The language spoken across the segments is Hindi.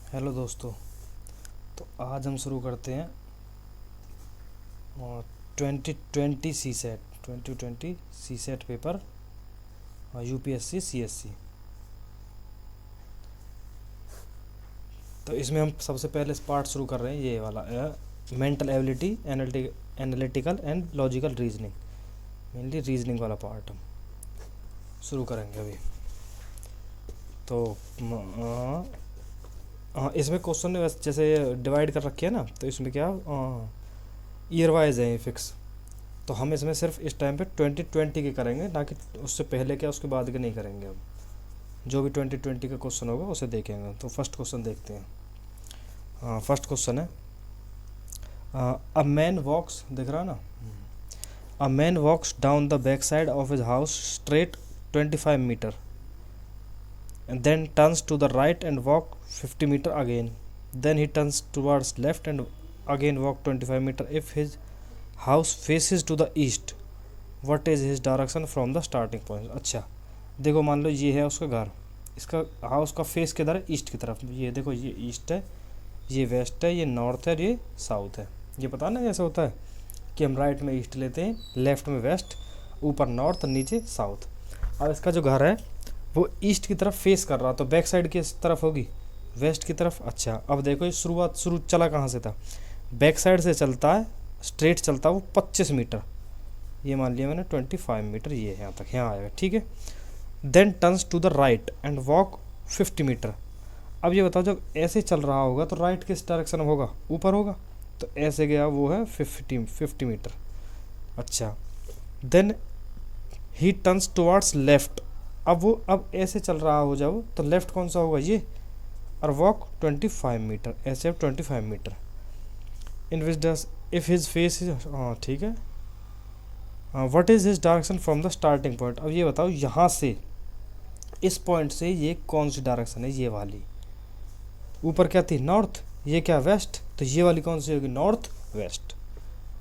हेलो दोस्तों। तो आज हम शुरू करते हैं 2020 सी सेट पेपर यूपीएससी सीएससी। तो इसमें हम सबसे पहले पार्ट शुरू कर रहे हैं ये वाला mental ability analytical and logical reasoning. Mainly reasoning वाला पार्ट हम शुरू करेंगे अभी। तो इसमें क्वेश्चन ने जैसे डिवाइड कर रखे है ना, तो इसमें क्या ईयर वाइज है फिक्स। तो हम इसमें सिर्फ इस टाइम पे 2020 के करेंगे, ना कि उससे पहले क्या उसके बाद के नहीं करेंगे। हम जो भी 2020 का क्वेश्चन होगा उसे देखेंगे। तो फर्स्ट क्वेश्चन देखते हैं। फर्स्ट क्वेश्चन है अ मैन वॉक्स, दिख रहा ना, a man walks down the back side of his house straight 25 metres and then turns to the right and walk 50 meter again. Then he turns towards left and again walk 25 meter. If his house faces to the east, what is his direction from the starting point? अच्छा, देखो मान लो ये है उसका घर, इसका हाउस का फेस किधर है? ईस्ट की तरफ। ये देखो, ये ईस्ट है, ये वेस्ट है, ये नॉर्थ है और ये साउथ है। ये पता ना ऐसा होता है कि हम राइट में ईस्ट लेते हैं, लेफ्ट में वेस्ट, ऊपर नॉर्थ, नीचे साउथ। अब इसका जो घर है वो ईस्ट की तरफ फेस कर रहा, तो बैक साइड किस तरफ होगी? वेस्ट की तरफ। अच्छा, अब देखो ये शुरू चला कहाँ से था? बैक साइड से चलता है, स्ट्रेट चलता है वो 25 मीटर, ये मान लिया मैंने 25 मीटर, ये है यहाँ तक, यहाँ आएगा, ठीक है। Then turns to the right and walk 50 metres. अब ये बताओ, जब ऐसे चल रहा होगा तो राइट किस डायरेक्शन में होगा? ऊपर होगा, तो ऐसे गया, वो है 50 मीटर। अच्छा, then he turns towards left. अब ऐसे चल रहा हो जाओ तो लेफ्ट कौन सा होगा? ये। और वॉक 25 मीटर, ऐसे 25 metres. In which does if his face is, हाँ ठीक है। What is his direction from the starting point? अब ये बताओ, यहाँ से इस पॉइंट से ये कौन सी डायरेक्शन है? ये वाली। ऊपर क्या थी? नॉर्थ। ये क्या? वेस्ट। तो ये वाली कौन सी होगी? North west.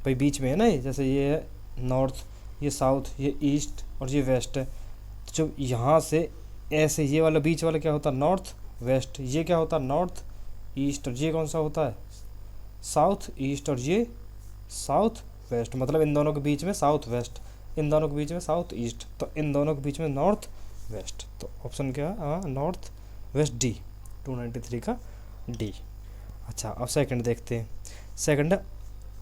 भाई बीच में है ना ये, जैसे ये है नॉर्थ, ये साउथ, ये ईस्ट और ये वेस्ट है। जो यहाँ से ऐसे, ये वाला बीच वाला क्या होता है? North west. ये क्या होता है? North east. और ये कौन सा होता है? South east. और ये साउथ वेस्ट। मतलब इन दोनों के बीच में साउथ वेस्ट, इन दोनों के बीच में साउथ ईस्ट, तो इन दोनों के बीच में नॉर्थ वेस्ट। तो ऑप्शन क्या है? हाँ, नॉर्थ वेस्ट, डी, 293 का डी। अच्छा, अब सेकंड देखते हैं। सेकंड है,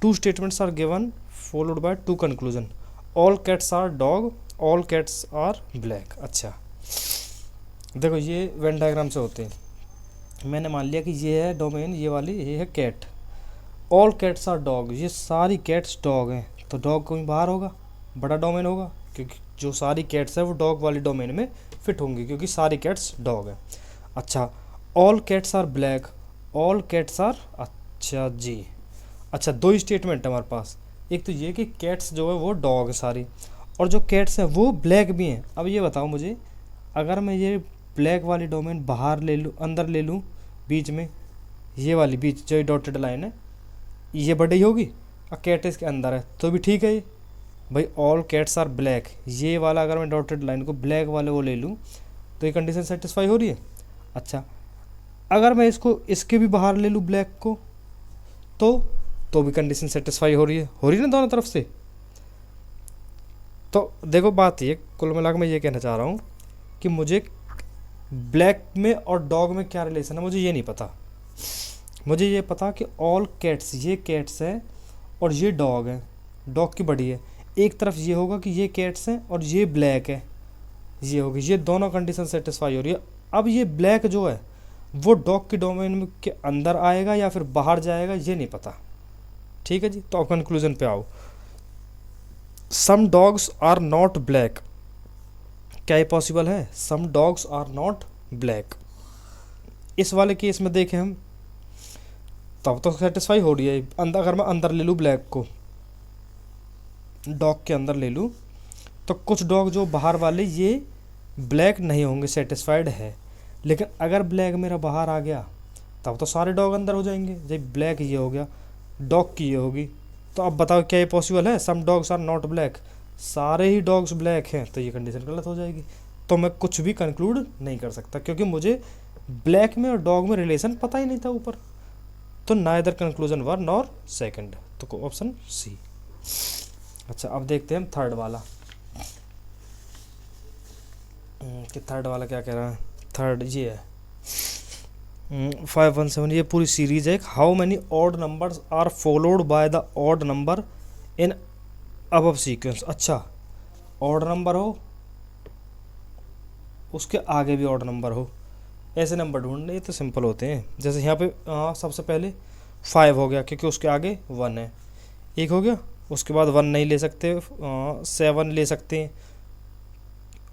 two statements are given followed by two conclusion. All cats are dog, all cats are black. अच्छा, देखो ये वेन डायग्राम से होते हैं। मैंने मान लिया कि ये है डोमेन, ये वाली ये है cat. All cats are dog, ये सारी कैट्स डॉग हैं, तो डॉग कहीं बाहर होगा, बड़ा डोमेन होगा, क्योंकि जो सारी कैट्स है वो डॉग वाली डोमेन में फिट होंगी, क्योंकि सारी कैट्स डॉग हैं। अच्छा, all cats are black, all cats are, अच्छा जी। अच्छा, दो स्टेटमेंट है हमारे पास। एक तो ये कि कैट्स जो है वो डॉग है सारी, और जो कैट्स हैं वो ब्लैक भी हैं। अब ये बताओ मुझे, अगर मैं ये ब्लैक वाली डोमेन बाहर ले लूँ, अंदर ले लूँ, बीच में ये वाली, बीच जो डॉटेड लाइन है ये बड़ी होगी, और कैट इसके अंदर है तो भी ठीक है ये। भाई ऑल कैट्स आर ब्लैक, ये वाला अगर मैं डॉटेड लाइन को ब्लैक वाले वो ले लूँ तो ये कंडीशन सेटिस्फाई हो रही है। अच्छा, अगर मैं इसको इसके भी बाहर ले लूँ ब्लैक को, तो भी कंडीशन सेटिस्फाई हो रही है ना दोनों तरफ से। तो देखो बात ये, कुल मिला के मैं ये कहना चाह रहा हूँ कि मुझे ब्लैक में और डॉग में क्या रिलेशन है मुझे ये नहीं पता। मुझे ये पता कि ऑल कैट्स, ये कैट्स है और ये डॉग है, डॉग की बड़ी है। एक तरफ ये होगा कि ये कैट्स हैं और ये ब्लैक है, ये होगी, ये दोनों कंडीशन सेटिस्फाई हो रही है। अब ये ब्लैक जो है वो डॉग की डोमेन में के अंदर आएगा या फिर बाहर जाएगा, ये नहीं पता। ठीक है जी, तो अब कंक्लूजन पे आओ। Some dogs are not black, क्या ये पॉसिबल है? Some dogs are not black. इस वाले केस में देखें हम, तब तो सेटिस्फाई हो रही है। अंदर अगर मैं अंदर ले लूँ ब्लैक को, डॉग के अंदर ले लूँ, तो कुछ डॉग जो बाहर वाले ये ब्लैक नहीं होंगे, सेटिस्फाइड है। लेकिन अगर ब्लैक मेरा बाहर आ गया तब तो सारे डॉग अंदर हो जाएंगे। जब ब्लैक ये हो गया, डॉग की ये होगी, तो अब बताओ क्या ये पॉसिबल है? Some dogs are not black, सारे ही डॉग्स ब्लैक हैं, तो ये कंडीशन गलत हो जाएगी। तो मैं कुछ भी कंक्लूड नहीं कर सकता, क्योंकि मुझे ब्लैक में और डॉग में रिलेशन पता ही नहीं था ऊपर, तो नाइदर कंक्लूजन वन और सेकंड, तो ऑप्शन सी। अच्छा अब देखते हैं हम थर्ड वाला कि थर्ड वाला क्या कह रहा है। थर्ड ये है 517, ये पूरी सीरीज है। How many odd numbers are followed by the odd number in above sequence. अच्छा ऑड नंबर हो, उसके आगे भी ऑड नंबर हो, ऐसे नंबर ढूंढने, ये तो सिंपल होते हैं। जैसे यहाँ पे सबसे पहले 5 हो गया क्योंकि उसके आगे 1 है, एक हो गया, उसके बाद 1 नहीं ले सकते, 7 ले सकते हैं,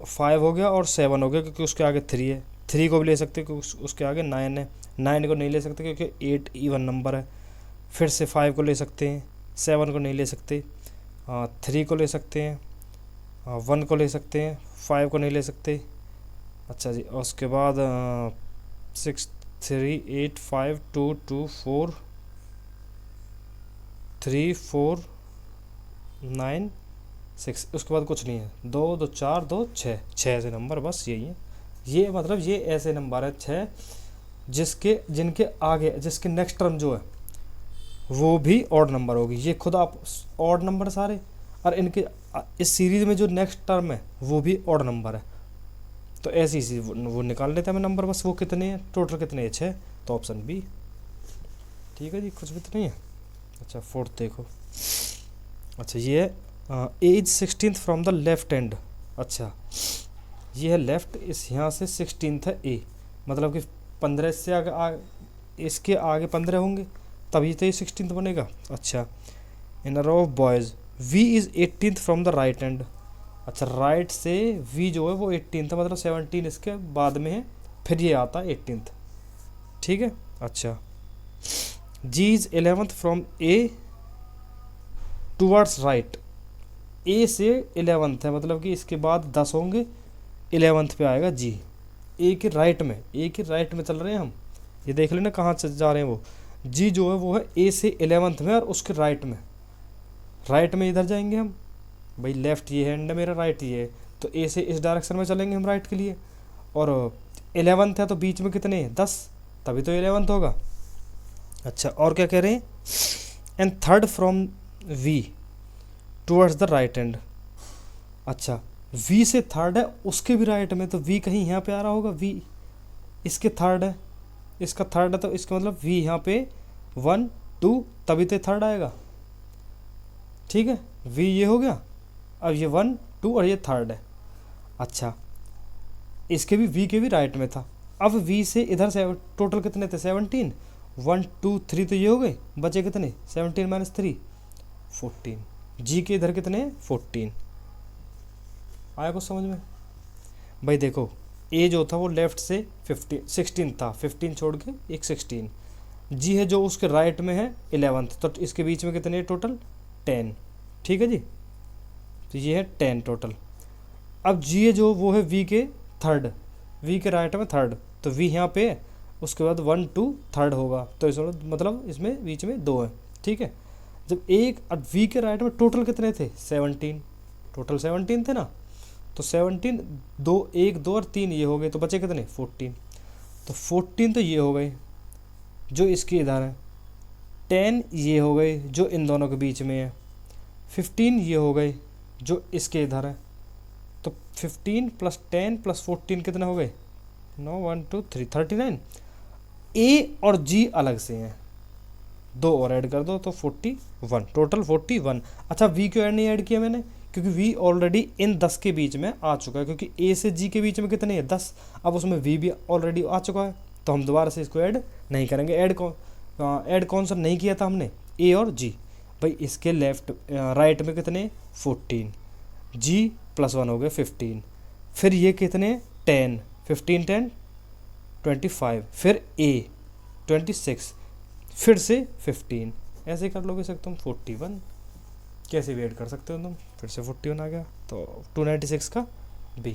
5 हो गया और 7 हो गया क्योंकि उसके आगे 3 है, 3 को भी ले सकते क्योंकि उसके आगे 9 है, 9 को नहीं ले सकते क्योंकि 8 इवन नंबर है, फिर से 5 को ले सकते हैं, 7 को नहीं ले सकते, 3 को ले सकते हैं, 1 को ले सकते हैं, 5 को नहीं ले सकते। अच्छा जी, और उसके बाद 6 3 8 5 2 2 4 3 4 9 6, उसके बाद कुछ नहीं है, 2 2 4 2 6, 6 ऐसे नंबर बस यही है। ये मतलब ये ऐसे नंबर है 6 जिनके आगे जिसके नेक्स्ट टर्म जो है वो भी ऑड नंबर होगी। ये खुद आप ऑड नंबर सारे, और इनके इस सीरीज में जो नेक्स्ट टर्म है वो भी ऑड नंबर है, तो ऐसे ही वो निकाल लेते हैं हमें नंबर बस। वो कितने हैं टोटल, कितने हैं 6, तो ऑप्शन बी। ठीक है जी, कुछ भी तो नहीं है। अच्छा फोर्थ देखो। अच्छा ये है as 16th from the left end. अच्छा ये है लेफ्ट, इस यहाँ से 16th है ए, मतलब कि 15 से इसके आगे 15 होंगे तभी तो ये 16th बनेगा। अच्छा in a row of boys V is 18th from the right end. अच्छा राइट से वी जो है वो 18th है, मतलब 17 इसके बाद में है, फिर ये आता है 18th। ठीक है। अच्छा G is 11th from A towards right, A से 11th है, मतलब कि इसके बाद 10 होंगे, 11th पे आएगा जी। ए के राइट में, ए के राइट में चल रहे हैं हम, ये देख लेना कहाँ से जा रहे हैं वो। जी जो है वो है ए से 11th में और उसके राइट में, राइट में इधर जाएंगे हम, भाई लेफ्ट ये है एंड मेरा राइट ये है, तो ए से इस डायरेक्शन में चलेंगे हम राइट के लिए, और 11th है तो बीच में कितने हैं 10, तभी तो 11th होगा। अच्छा और क्या कह रहे हैं, and third from V towards the right end. अच्छा वी से थर्ड है उसके भी राइट में, तो वी कहीं यहाँ पे आ रहा होगा, वी इसके थर्ड है, इसका थर्ड है, तो इसका मतलब वी यहाँ पे 1 2 तभी तो थर्ड आएगा। ठीक है, वी ये हो गया, अब ये 1 2 और ये थर्ड है। अच्छा इसके भी वी के भी राइट में था, अब वी से इधर से टोटल कितने थे 17, 1 2 3 तो ये हो गए, बचे कितने 17 माइनस 3 14, जी के इधर कितने 14। आया कुछ समझ में भाई। देखो ए जो था वो लेफ्ट से 16 था, 15 छोड़ के एक 16, जी है जो उसके राइट में है 11th, तो इसके बीच में कितने टोटल 10। ठीक है जी, तो ये है 10 टोटल। अब जी है जो वो है वी के थर्ड, वी के राइट में थर्ड, तो वी यहाँ पे है, उसके बाद 1 2 थर्ड होगा, तो इसमें मतलब इसमें बीच में 2 है। ठीक है, जब एक अब वी के राइट में टोटल कितने थे 17, टोटल 17 थे ना, तो 17 2 1 2 और 3 ये हो गए, तो बचे कितने 14, तो 14 तो ये हो गए जो इसके इधर है, 10 ये हो गए जो इन दोनों के बीच में है, 15 ये हो गए जो इसके इधर है, तो 15 प्लस 10 प्लस 14 कितने हो गए 9 1 2 3 39। ए और जी अलग से हैं, 2 और ऐड कर दो तो 41, टोटल 41। अच्छा वी क्यों ऐड नहीं ऐड किया मैंने, क्योंकि वी ऑलरेडी इन 10 के बीच में आ चुका है, क्योंकि ए से जी के बीच में कितने हैं 10, अब उसमें वी भी ऑलरेडी आ चुका है, तो हम दोबारा से इसको ऐड नहीं करेंगे। ऐड कौन सा नहीं किया था हमने, ए और जी। भाई इसके लेफ्ट राइट में कितने 14, जी प्लस 1 हो गए 15, फिर ये कितने 10, 15 10 25, फिर ए 26, फिर से 15, ऐसे कर लोगे सर तुम 41, कैसे भी ऐड कर सकते हो तुम, फिर से 41 आ गया, तो 296 का बी।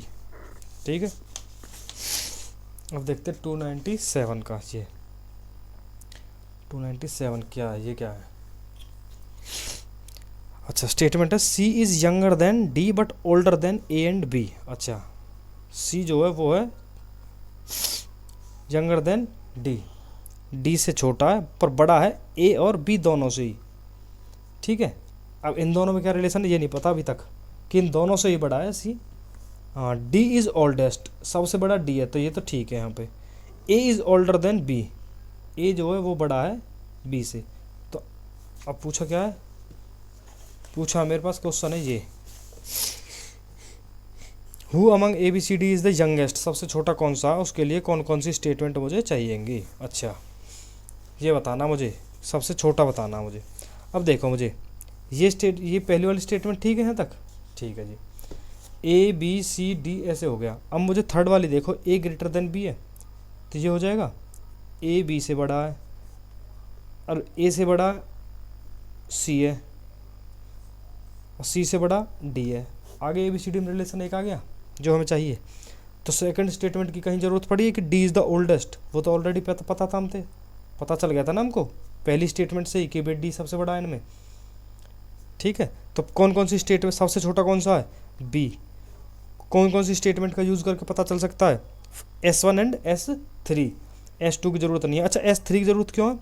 ठीक है, अब देखते हैं 297 का। ये 297 क्या है, ये क्या है। अच्छा स्टेटमेंट है C is younger than D but older than A and B. अच्छा सी जो है वो है यंगर देन डी, डी से छोटा है पर बड़ा है ए और बी दोनों से ही, ठीक है। अब इन दोनों में क्या रिलेशन है ये नहीं पता अभी तक, कि इन दोनों से ही बड़ा है सी। हाँ, डी इज़ ओल्डेस्ट, सबसे बड़ा डी है तो ये तो ठीक है यहाँ पे। A is older than B, A जो है वो बड़ा है बी से। तो अब पूछा क्या है, पूछा मेरे पास क्वेश्चन है ये, who among A B C D is the youngest, सबसे छोटा कौन सा है, उसके लिए कौन कौन सी स्टेटमेंट मुझे चाहिएंगी। अच्छा ये बताना मुझे, सबसे छोटा बताना मुझे। अब देखो मुझे ये पहली वाली स्टेटमेंट ठीक है यहाँ तक, ठीक है जी। ए बी सी डी ऐसे हो गया। अब मुझे थर्ड वाली देखो, ए ग्रेटर देन बी है तो ये हो जाएगा ए बी से बड़ा है और ए से बड़ा सी है और सी से बड़ा डी है। आगे ए बी सी डी में रिलेशन एक आ गया जो हमें चाहिए। तो सेकंड स्टेटमेंट की कहीं ज़रूरत पड़ी है कि डी इज़ द ओल्डेस्ट, वो तो ऑलरेडी पता था हमसे, पता चल गया था ना हमको पहली स्टेटमेंट से ही कि डी सबसे बड़ा है इनमें, ठीक है। तो कौन कौन सी स्टेटमेंट, सबसे छोटा कौन सा है बी, कौन कौन सी स्टेटमेंट का यूज़ करके पता चल सकता है S1 एंड S3, S2 की ज़रूरत नहीं है। अच्छा S3 की ज़रूरत क्यों है,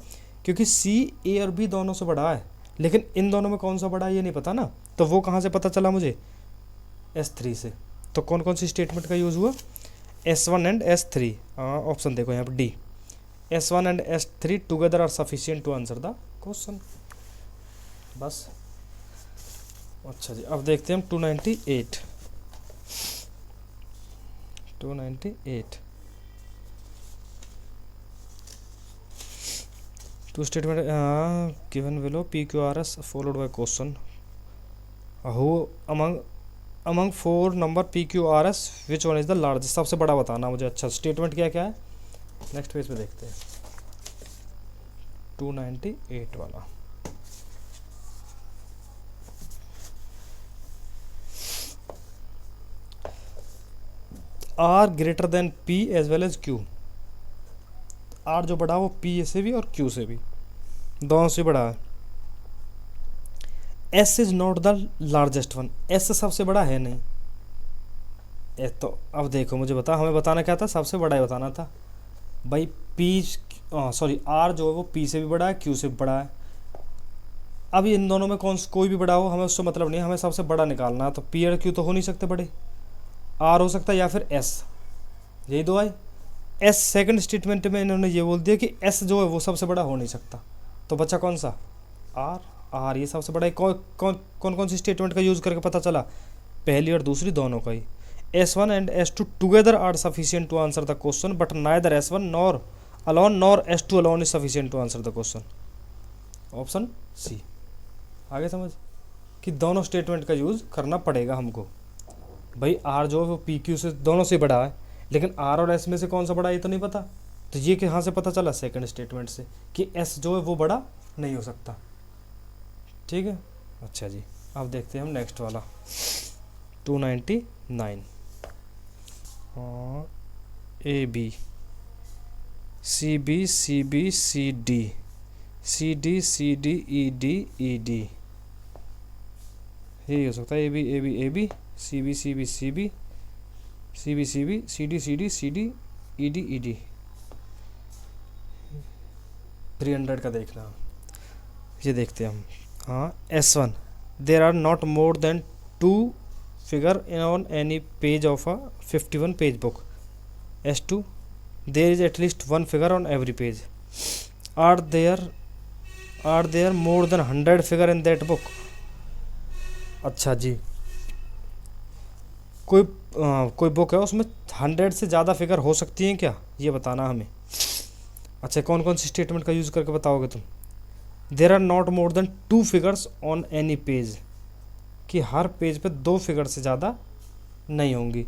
क्योंकि C A और B दोनों से बड़ा है, लेकिन इन दोनों में कौन सा बड़ा है ये नहीं पता ना, तो वो कहाँ से पता चला मुझे, S3 से। तो कौन कौन सी स्टेटमेंट का यूज़ हुआ, S1 एंड S3। ऑप्शन देखो यहाँ पर D, S1 and S3 together are sufficient to answer the question, बस। अच्छा जी अब देखते हैं हम 298 two statement given below PQRS followed by question, who among 4 number PQRS which one is the largest, सबसे बड़ा बताना मुझे। अच्छा स्टेटमेंट क्या क्या है नेक्स्ट पेज पे देखते हैं, 298 वाला। R greater than P as well as Q, R जो बड़ा है वो पी से भी और क्यू से भी दोनों से बड़ा है। S is not the largest one, S सबसे बड़ा है नहीं। तो अब देखो मुझे बता, हमें बताना क्या था, सबसे बड़ा ही बताना था भाई। पी सॉरी आर जो है वो पी से भी बड़ा है क्यू से भी बड़ा है। अब इन दोनों में कोई भी बड़ा हो हमें उससे मतलब नहीं, हमें सबसे बड़ा निकालना है। तो पी और क्यू तो हो नहीं सकते बड़े, आर हो सकता है या फिर एस, यही दो आए। एस सेकंड स्टेटमेंट में इन्होंने ये बोल दिया कि एस जो है वो सबसे बड़ा हो नहीं सकता, तो बच्चा कौन सा आर, आर ये सबसे बड़ा है। कौन कौन सी स्टेटमेंट का यूज़ करके पता चला, पहली और दूसरी दोनों का ही। S1 and S2 together are sufficient to answer the question but neither S1 nor alone nor S2 alone is sufficient to answer the question, option C. आगे समझ कि दोनों स्टेटमेंट का यूज़ करना पड़ेगा हमको। भाई आर जो है वो पी क्यू से दोनों से बड़ा है, लेकिन आर और एस में से कौन सा बड़ा है ये तो नहीं पता। तो ये कहाँ से पता चला, सेकंड स्टेटमेंट से, कि एस जो है वो बड़ा नहीं हो सकता, ठीक है। अच्छा जी अब देखते हैं हम नेक्स्ट वाला 299। A B C B C B C D C D C D E D E D, यही हो सकता है। A B A B A B C B C B C B C B C B C D C D C D E D E D. 300 का देखना, ये देखते हैं हम। हाँ S1 there are not more than 2 figure in on any page of a 51 page book. S2 there is at least 1 figure on every page. Are there more than 100 figure in that book. अच्छा जी कोई बुक है उसमें 100 से ज़्यादा फिगर हो सकती हैं क्या, ये बताना हमें। अच्छा कौन कौन सी स्टेटमेंट का यूज़ करके बताओगे तुम। There are not more than 2 figures on any page, कि हर पेज पे 2 फिगर से ज़्यादा नहीं होंगी।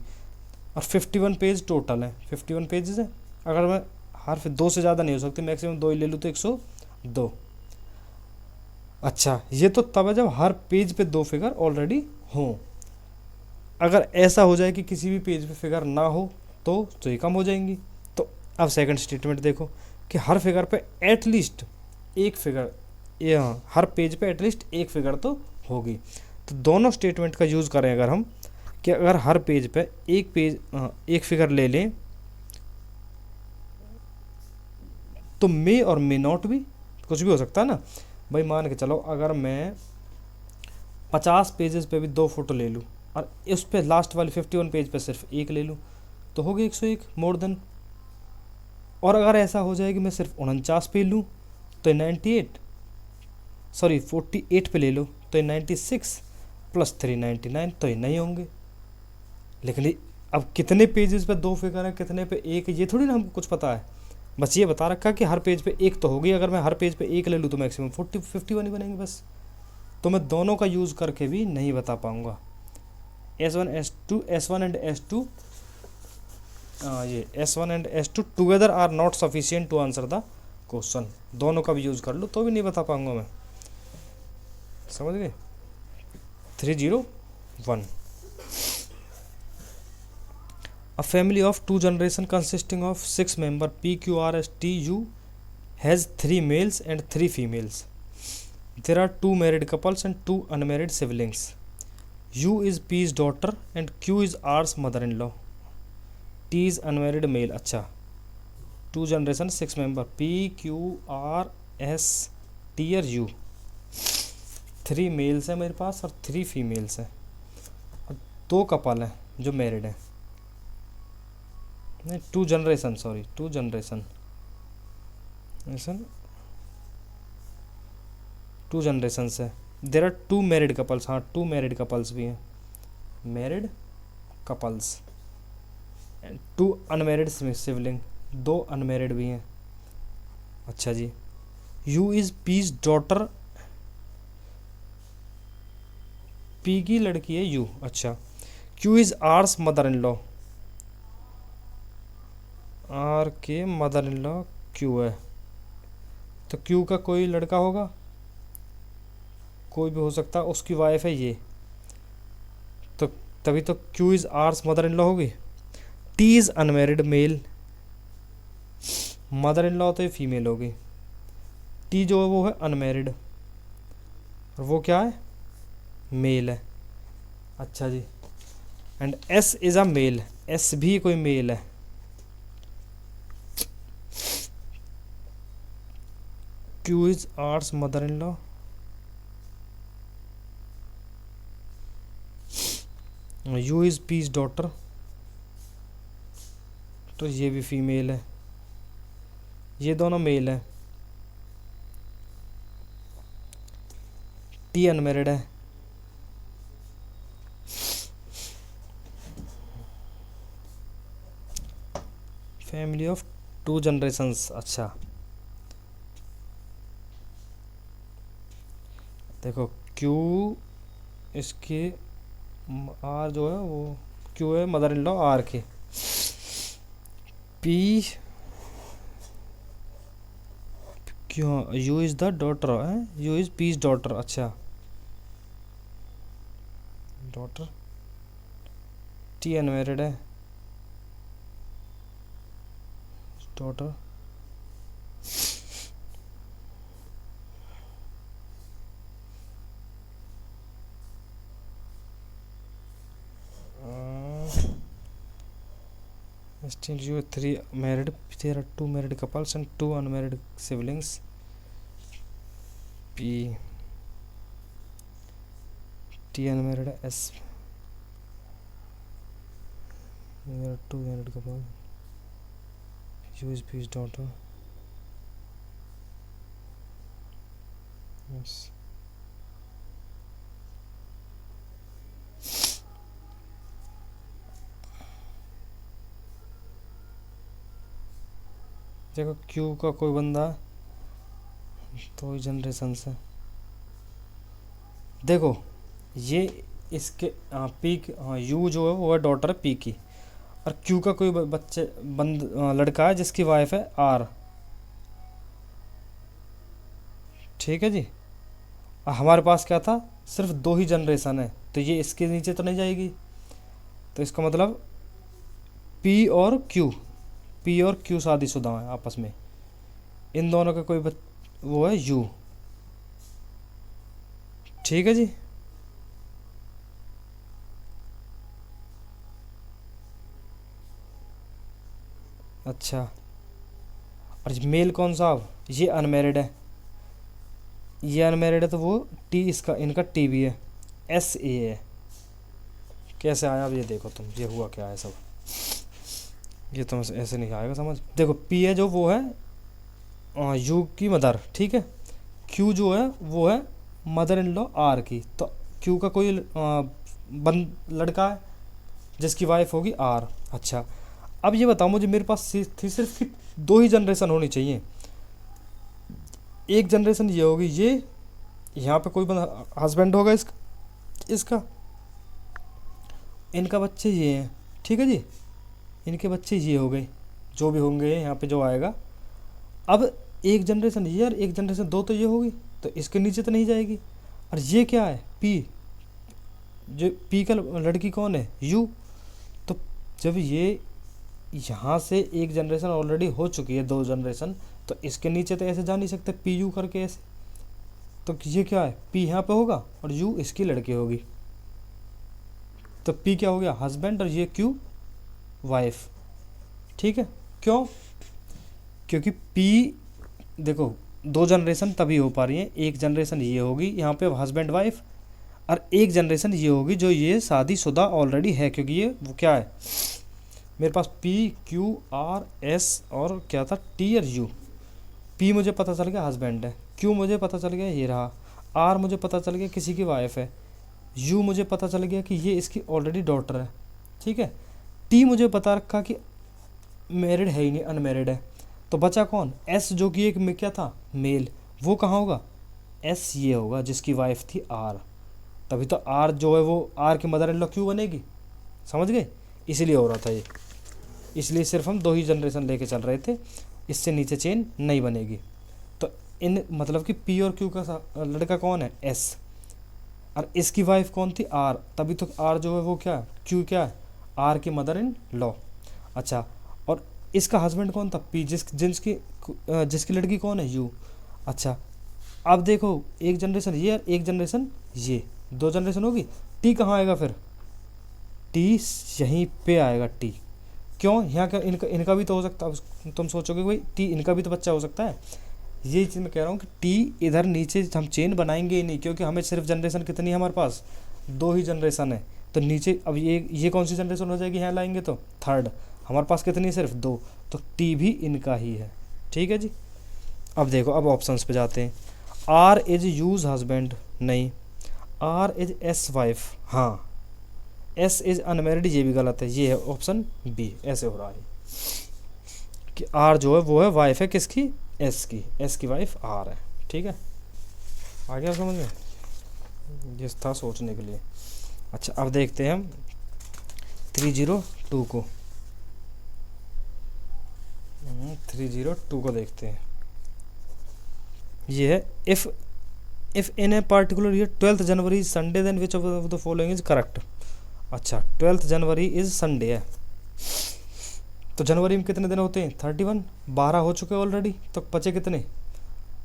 और 51 पेज टोटल है, 51 पेजेस है। अगर मैं हर 2 से ज़्यादा नहीं हो सकती, मैक्सिमम 2 ही ले लूँ तो 102। अच्छा ये तो तब है जब हर पेज पे 2 फिगर ऑलरेडी हों। अगर ऐसा हो जाए कि किसी भी पेज पे फिगर ना हो तो ये कम हो जाएंगी। तो अब सेकंड स्टेटमेंट देखो कि हर फिगर पे एटलीस्ट एक फिगर, हर पेज पे एटलीस्ट एक फिगर तो होगी। तो दोनों स्टेटमेंट का यूज़ करें अगर हम, कि अगर हर पेज पे एक फिगर ले लें तो मे और मे नॉट भी, कुछ भी हो सकता है ना भाई। मान के चलो अगर मैं 50 पेजेस पे भी 2 फोटो ले लूँ और उस पर लास्ट वाले 51 पेज पे सिर्फ एक ले लूँ तो हो गई 101 मोर देन। और अगर ऐसा हो जाए कि मैं सिर्फ 49 पे लूँ तो 98, सॉरी 48 पे ले लो तो 96 प्लस 399 तो ये नहीं होंगे। लेकिन अब कितने पेजेस पे 2 फिगर है, कितने पे एक, ये थोड़ी ना हमको कुछ पता है। बस ये बता रखा कि हर पेज पे एक तो होगी, अगर मैं हर पेज पे एक ले लूँ तो मैक्सिमम 51 ही बनेंगे बस। तो मैं दोनों का यूज़ करके भी नहीं बता पाऊँगा। S1 एंड S2 ये S1 and S2 together are not sufficient to answer the question. दोनों का भी यूज़ कर लो तो भी नहीं बता पाऊँगा मैं। समझ गए? 301। A family of 2 generations consisting of 6 members PQRSTU has 3 males and 3 females. There are 2 married couples and 2 unmarried siblings. U is P's daughter and Q is R's mother-in-law. T is unmarried male. अच्छा, 2 generations 6 member P Q R S T और U। 3 मेल्स हैं मेरे पास और 3 फीमेल्स हैं और 2 कपल हैं जो मैरिड हैं। नहीं, 2 जनरेशन, सॉरी 2 जनरेशन, 2 जनरेशन्स है। देर आर 2 मैरिड कपल्स, हाँ 2 मैरिड कपल्स भी हैं, married couples and 2 unmarried sibling, 2 unmarried भी हैं। अच्छा जी, U is P's daughter, P की लड़की है यू। अच्छा, Q is R's mother in law, R के मदर इन लॉ क्यू है। तो क्यू का कोई लड़का होगा, कोई भी हो सकता है, उसकी वाइफ है ये, तो तभी तो Q is R's mother in law होगी। T is unmarried male, mother in law तो ये फीमेल होगी। टी जो है वो है अनमेरिड और वो क्या है, मेल है। अच्छा जी, and S is a male, S भी कोई मेल है। Q is R's mother in law, U is P's daughter, तो ये भी फीमेल है, ये दोनों मेल है। टी अनमेरिड है। Family of 2 generations. अच्छा देखो, क्यू इसके आर जो है वो क्यू है मदर इन लॉ आर के, पी क्यों, यू इज़ द डॉटर है, यू इज़ पीज डॉटर। अच्छा, डॉटर, टी अनमेरिड है, daughter, still you 3 married, there are 2 married couples and 2 unmarried siblings. P T unmarried, S there are 2 married couples, U is P's daughter, yes। देखो क्यू का कोई बंदा तो ही जनरेशन से, देखो ये इसके पी, यू जो है वो है डॉटर पी की, और क्यू का कोई बच्चे लड़का है जिसकी वाइफ है आर। ठीक है जी, हमारे पास क्या था, सिर्फ 2 ही जनरेशन है, तो ये इसके नीचे तो नहीं जाएगी। तो इसका मतलब पी और क्यू शादीशुदा है आपस में, इन दोनों का कोई वो है यू। ठीक है जी, अच्छा और मेल कौन सा, अब ये अनमेरिड है, ये अनमेरिड है, तो वो टी, इसका इनका टी भी है, एस ए है। कैसे आया अब ये देखो तुम, ये हुआ क्या है सब, ये तो ऐसे नहीं आएगा समझ। देखो पी है जो वो है यू की मदर, ठीक है। क्यू जो है वो है मदर इन लॉ आर की, तो क्यू का कोई लड़का है जिसकी वाइफ होगी आर। अच्छा अब ये बताओ मुझे, मेरे पास थी सिर्फ कि 2 ही जनरेशन होनी चाहिए। एक जनरेशन ये होगी, ये यहाँ पे कोई बंदा हस्बैंड होगा इसका, इनका बच्चे ये हैं, ठीक है जी, इनके बच्चे ये हो गए, जो भी होंगे यहाँ पे जो आएगा। अब एक जनरेशन ये और एक जनरेशन 2 तो ये होगी, तो इसके नीचे तो नहीं जाएगी। और ये क्या है पी, जो पी का लड़की कौन है यू, तो जब ये यहाँ से एक जनरेशन ऑलरेडी हो चुकी है, 2 जनरेशन, तो इसके नीचे तो ऐसे जा नहीं सकते पी यू करके ऐसे, तो ये क्या है पी यहाँ पे होगा और यू इसकी लड़की होगी, तो पी क्या हो गया हस्बैंड और ये क्यू वाइफ, ठीक है। क्यों, क्योंकि पी देखो 2 जनरेशन तभी हो पा रही हैं, एक जनरेशन ये होगी यहाँ पे हस्बैंड वाइफ, और एक जनरेशन ये होगी जो ये शादीशुदा ऑलरेडी है, क्योंकि ये वो क्या है मेरे पास पी क्यू आर एस और क्या था टी और यू। पी मुझे पता चल गया हस्बैंड है, क्यू मुझे पता चल गया ये रहा, आर मुझे पता चल गया किसी की वाइफ है, यू मुझे पता चल गया कि ये इसकी ऑलरेडी डॉटर है, ठीक है। टी मुझे पता रखा कि मैरिड है ही नहीं, अनमैरिड है, तो बचा कौन एस, जो कि एक में क्या था मेल, वो कहाँ होगा एस ये होगा जिसकी वाइफ थी आर, तभी तो आर जो है वो आर की मदर इन लॉ क्यों बनेगी, समझ गए, इसलिए हो रहा था ये, इसलिए सिर्फ हम 2 ही जनरेशन लेके चल रहे थे, इससे नीचे चेन नहीं बनेगी। तो इन मतलब कि पी और क्यू का लड़का कौन है एस, और इसकी वाइफ कौन थी आर, तभी तो आर जो है वो क्या है क्यू क्या है आर की मदर इन लॉ। अच्छा और इसका हस्बैंड कौन था पी, जिसकी लड़की कौन है यू। अच्छा अब देखो एक जनरेशन ये और एक जनरेशन ये, 2 जनरेशन होगी, टी कहाँ आएगा फिर, टी यहीं पे आएगा टी, क्यों यहाँ का इनका भी तो हो सकता है, तुम सोचोगे भाई टी इनका भी तो बच्चा हो सकता है, यही चीज़ मैं कह रहा हूँ कि टी इधर नीचे हम चेन बनाएंगे ही नहीं, क्योंकि हमें सिर्फ जनरेशन कितनी है हमारे पास 2 ही जनरेशन है, तो नीचे अब ये कौन सी जनरेशन हो जाएगी यहाँ लाएंगे तो थर्ड, हमारे पास कितनी सिर्फ 2, तो टी भी इनका ही है, ठीक है जी। अब देखो अब ऑप्शंस पे जाते हैं, आर इज यूज हस्बैंड नहीं, आर इज एस वाइफ, हाँ एस इज अनमेरिड ये भी गलत है, ये है ऑप्शन बी, ऐसे हो रहा है कि आर जो है वो है वाइफ है किसकी एस की वाइफ आर है, ठीक है। आ गया समझ में, ये था सोचने के लिए। अच्छा अब देखते हैं हम 302 को, 302 को देखते हैं, ये है if in a particular year 12th January is Sunday then which of the following is correct. अच्छा 12th जनवरी इज संडे है, तो जनवरी में कितने दिन होते हैं 31, 12 हो चुके ऑलरेडी, तो बचे कितने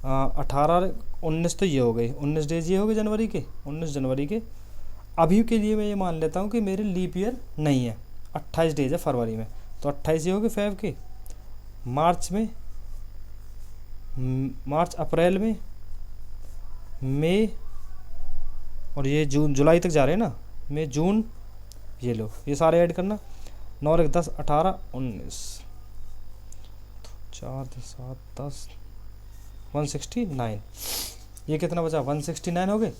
18 19 तो ये हो गए, 19 डेज ये हो गए जनवरी के, 19 जनवरी के। अभी के लिए मैं ये मान लेता हूँ कि मेरे लीप ईयर नहीं है, 28 डेज है फरवरी में, तो 28 ये हो गए फेब के, मार्च अप्रैल में, मई और ये जून जुलाई तक जा रहे हैं ना, मई जून, ये लो ये सारे ऐड करना, 9 1 10 18 19 4 7 10 169, ये कितना बचा 169 हो गए।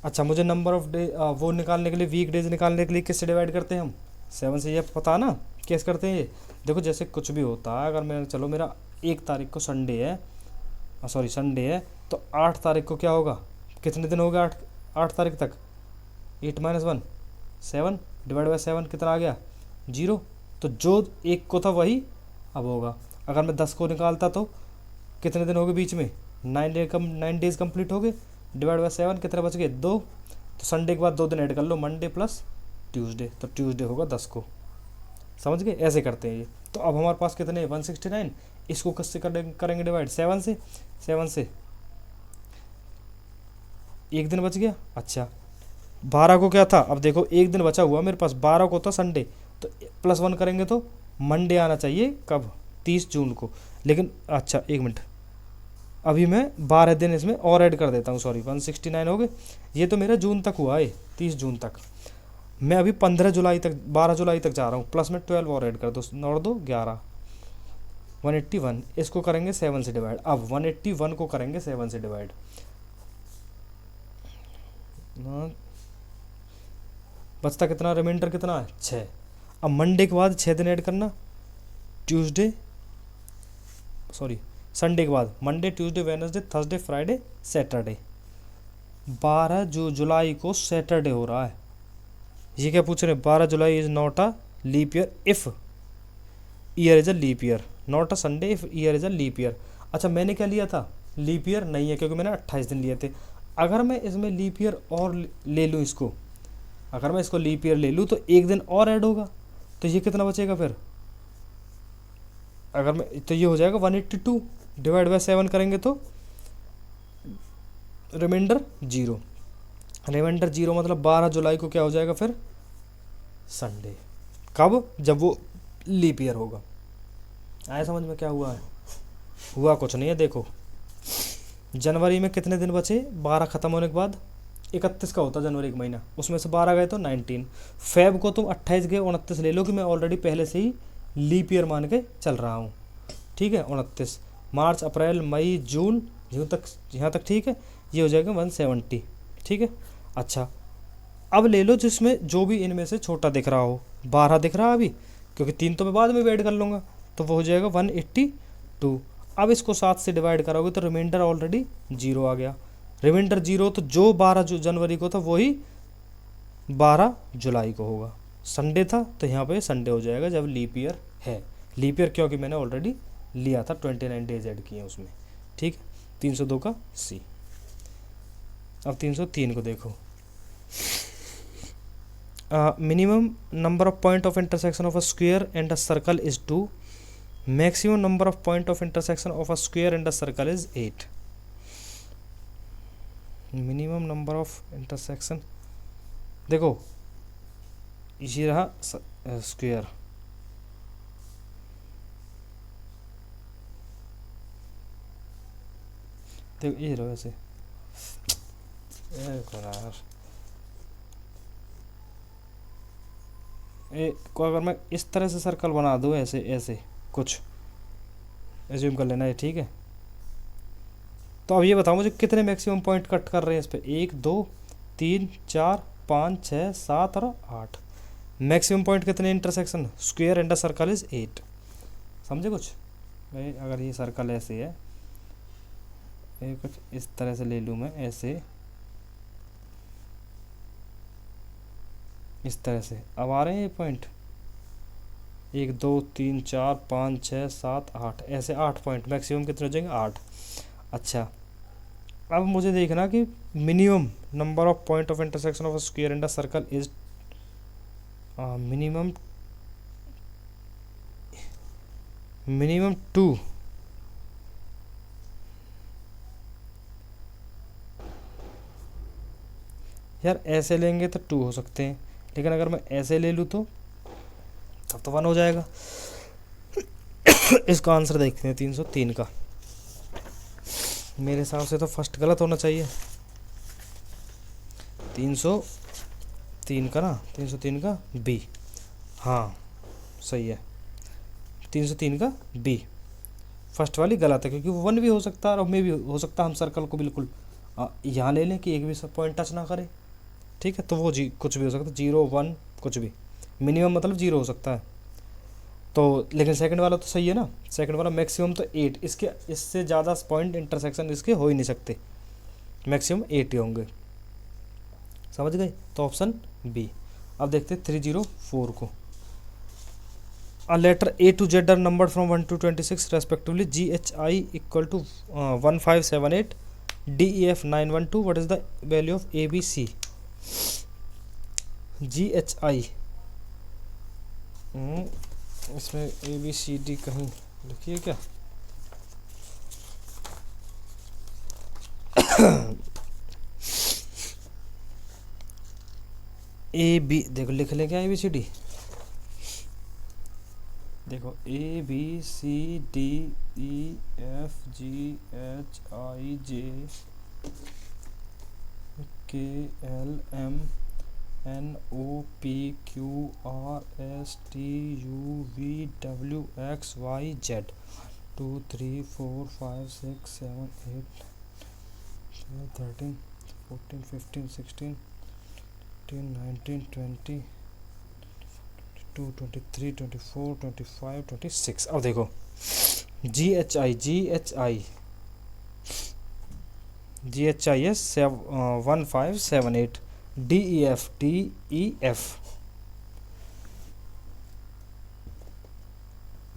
अच्छा मुझे नंबर ऑफ डे वो निकालने के लिए, वीक डेज निकालने के लिए किससे डिवाइड करते हैं हम 7 से, ये पता ना कैसे करते हैं ये। देखो जैसे कुछ भी होता है, अगर मैं चलो मेरा 1 तारीख को संडे है, संडे है, तो 8 तारीख को क्या होगा, कितने दिन हो गए 8 तारीख तक, 8 - 1 7 डिवाइड बाई 7 कितना आ गया 0, तो जो 1 को था वही अब होगा। अगर मैं 10 को निकालता तो कितने दिन हो गए बीच में, 9 डेज कंप्लीट हो गए, डिवाइड बाई 7 कितने बच गए 2, तो संडे के बाद 2 दिन ऐड कर लो, मंडे प्लस ट्यूसडे, तो ट्यूसडे होगा 10 को, समझ गए, ऐसे करते हैं ये। तो अब हमारे पास कितने 169, इसको किससे करेंगे डिवाइड 7 से 1 दिन बच गया। अच्छा 12 को क्या था, अब देखो 1 दिन बचा हुआ मेरे पास, 12 को था संडे, तो +1 करेंगे तो मंडे आना चाहिए, कब 30 जून को, लेकिन अच्छा एक मिनट, अभी मैं 12 दिन इसमें और ऐड कर देता हूँ, सॉरी 169 हो गए। ये तो मेरा जून तक हुआ है, 30 जून तक। मैं अभी 15 जुलाई तक 12 जुलाई तक जा रहा हूँ, प्लस में 12 और ऐड कर दो, 9 2 11, 181। इसको करेंगे 7 से डिवाइड। अब 181 को करेंगे 7 से डिवाइड। बचता कितना, रिमाइंडर कितना है 6। अब मंडे के बाद 6 दिन ऐड करना, ट्यूसडे सॉरी संडे के बाद Monday Tuesday Wednesday Thursday Friday Saturday. 12 जुलाई को सैटरडे हो रहा है। ये क्या पूछ रहे हैं, 12 July is not a leap year if year is a leap year, not a Sunday if year is a leap year. अच्छा मैंने क्या लिया था, लीप ईयर नहीं है क्योंकि मैंने 28 दिन लिए थे। अगर मैं इसमें लीप ईयर और ले लूँ इसको, अगर मैं इसको लीप ईयर ले लूँ तो एक दिन और ऐड होगा, तो ये कितना बचेगा फिर, अगर मैं तो ये हो जाएगा 182 डिवाइड बाय 7 करेंगे तो रिमाइंडर 0। रिमाइंडर 0 मतलब 12 जुलाई को क्या हो जाएगा फिर, संडे। कब, जब वो लीप ईयर होगा। आया समझ में क्या हुआ है, हुआ कुछ नहीं है। देखो जनवरी में कितने दिन बचे, 12 ख़त्म होने के बाद 31 का होता जनवरी का महीना, उसमें से 12 गए तो 19। फेब को तुम 28 गए 29 ले लो कि मैं ऑलरेडी पहले से ही लीप ईयर मान के चल रहा हूँ, ठीक है। 29 मार्च अप्रैल मई जून, जून तक यहाँ तक ठीक है, ये हो जाएगा 170, ठीक है। अच्छा अब ले लो जिसमें जो भी इनमें से छोटा दिख रहा हो, 12 दिख रहा है अभी, क्योंकि 3 तो मैं बाद में ऐड कर लूँगा, तो वो हो जाएगा 182। अब इसको 7 से डिवाइड करोगे तो रिमाइंडर ऑलरेडी 0 आ गया। रिमाइंडर 0 तो जो 12 जनवरी को था वही 12 जुलाई को होगा। संडे था तो यहाँ पे संडे हो जाएगा जब लीप ईयर है। लीप ईयर क्योंकि मैंने ऑलरेडी लिया था, 29 डेज ऐड किए उसमें, ठीक है। 302 का सी। अब 303 को देखो, minimum number of point of intersection of a square and a circle is 2, maximum number of point of intersection of a square and a circle is 8। Minimum number of intersection, देखो ये रहा स्क्वायर, देखो ये रहा ऐसे, को अगर मैं इस तरह से सर्कल बना दूँ ऐसे ऐसे कुछ एज्यूम कर लेना है, ठीक है। तो अब ये बताओ मुझे कितने मैक्सिमम पॉइंट कट कर रहे हैं इस पे, 1 2 3 4 5 6 7 और 8। मैक्सिमम पॉइंट कितने intersection, square and circle is 8। समझे कुछ भाई, अगर ये सर्कल ऐसे है, ये कुछ इस तरह से ले लूँ मैं ऐसे, इस तरह से। अब आ रहे हैं ये पॉइंट 1 2 3 4 5 6 7 8, ऐसे 8 पॉइंट, मैक्सिमम कितने हो जाएंगे 8। अच्छा अब मुझे देखना कि minimum number of point of intersection of a square and a circle is minimum 2। यार ऐसे लेंगे तो 2 हो सकते हैं, लेकिन अगर मैं ऐसे ले लूँ तो तब तो 1 हो जाएगा। इसका आंसर देखते हैं 303 का। मेरे हिसाब से तो फर्स्ट गलत होना चाहिए, 303 का ना, 303 का बी, हाँ सही है, 303 का बी। फर्स्ट वाली गलत है क्योंकि वो 1 भी हो सकता है और मे भी हो सकता है हम सर्कल को बिल्कुल यहाँ ले लें कि एक भी पॉइंट टच ना करे, ठीक है। तो वो जी कुछ भी हो सकता है, 0 1 कुछ भी, मिनिमम मतलब 0 हो सकता है। तो लेकिन सेकंड वाला तो सही है ना, सेकंड वाला मैक्सिमम तो 8, इसके इससे ज़्यादा पॉइंट इंटरसेक्शन इसके हो ही नहीं सकते, मैक्सिमम 8 ही होंगे। समझ गए, तो ऑप्शन बी। अब देखते 304 को। A letter A to Z are numbered from 1 to 26 respectively. GHI equal to 1578, DEF 912. What is the value of ABC? GHI, इसमें ABCD कहीं लिखिए क्या? AB देखो लिख लें क्या ABCD, देखो देखो ABCDEFGHIJKLMNOPQRSTUVWXYZ 2 3 4 5 6 7 8 13 14 15 16 18 19 20 22 23 24 25 26। अब देखो GHI है 1578, DEF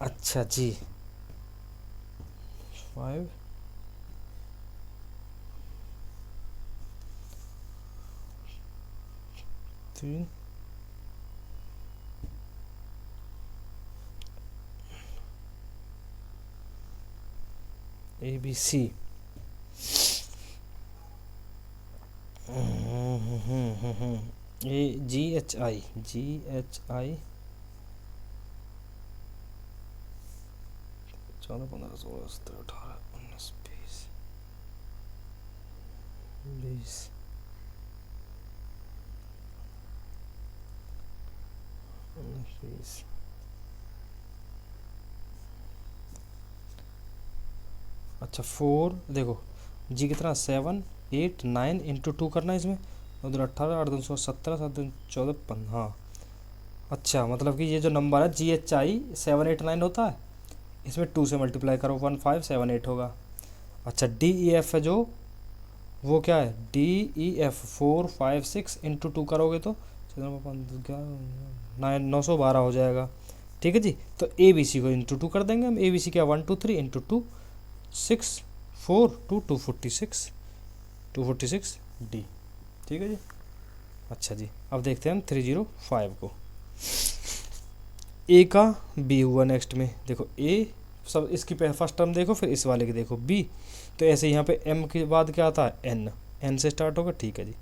अच्छा जी 5 3 ABC GHI 14 15 16 17 18 19 20 20 अच्छा 4 देखो जी कितना 7 8 9 इंटू 2 करना है इसमें, उधर 18 8 2 17 7 2 14 15। हाँ अच्छा मतलब कि ये जो नंबर है GHI 789 होता है, इसमें 2 से मल्टीप्लाई करो 1578 होगा। अच्छा DEF है जो वो क्या है DEF 4 5 6 इंटू 2 करोगे तो 912 हो जाएगा। ठीक है जी, तो ABC को इंटू 2 कर देंगे हम। ABC क्या 1 2 3 इंटू 2 6 4 2 246 246 D। ठीक है जी। अच्छा जी अब देखते हैं हम 305 को। A का B हुआ नेक्स्ट में, देखो A सब इसकी फर्स्ट टर्म देखो, फिर इस वाले की देखो B, तो ऐसे यहाँ पे M के बाद क्या आता है N से स्टार्ट होगा। ठीक है जी।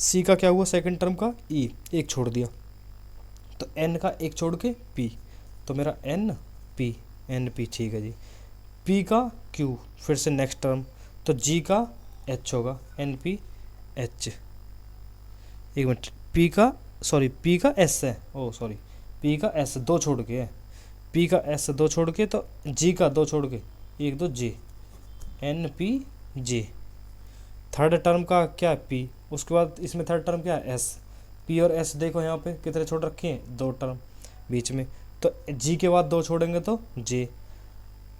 C का क्या हुआ सेकंड टर्म का E, एक छोड़ दिया तो N का एक छोड़ के P, तो मेरा NP ठीक है जी। P का Q फिर से नेक्स्ट टर्म, तो G का H होगा NPH। एक मिनट P का S है, सॉरी P का S दो छोड़ के है, P का S दो छोड़ के, तो G का दो छोड़ के 1 2 J NPJ। थर्ड टर्म का क्या है P, उसके बाद इसमें थर्ड टर्म क्या है S। P और S देखो यहाँ पे कितने छोड़ रखे हैं, 2 टर्म बीच में, तो G के बाद 2 छोड़ेंगे तो J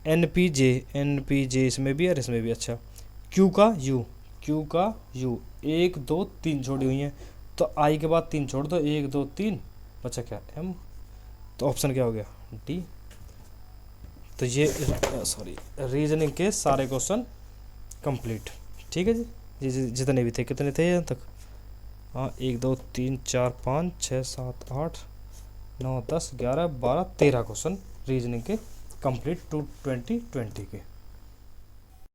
NPJ इसमें भी और इसमें भी। अच्छा Q का U 1 2 3 छोड़ी हुई हैं, तो I के बाद 3 छोड़ दो 1 2 3, बचा क्या M, तो ऑप्शन क्या हो गया D। तो ये सॉरी रीजनिंग के सारे क्वेश्चन कंप्लीट। ठीक है जी, जितने भी थे, कितने थे यहाँ तक, हाँ 1 2 3 4 5 6 7 8 9 10 11 12 13 क्वेश्चन रीजनिंग के कंप्लीट 2020 के।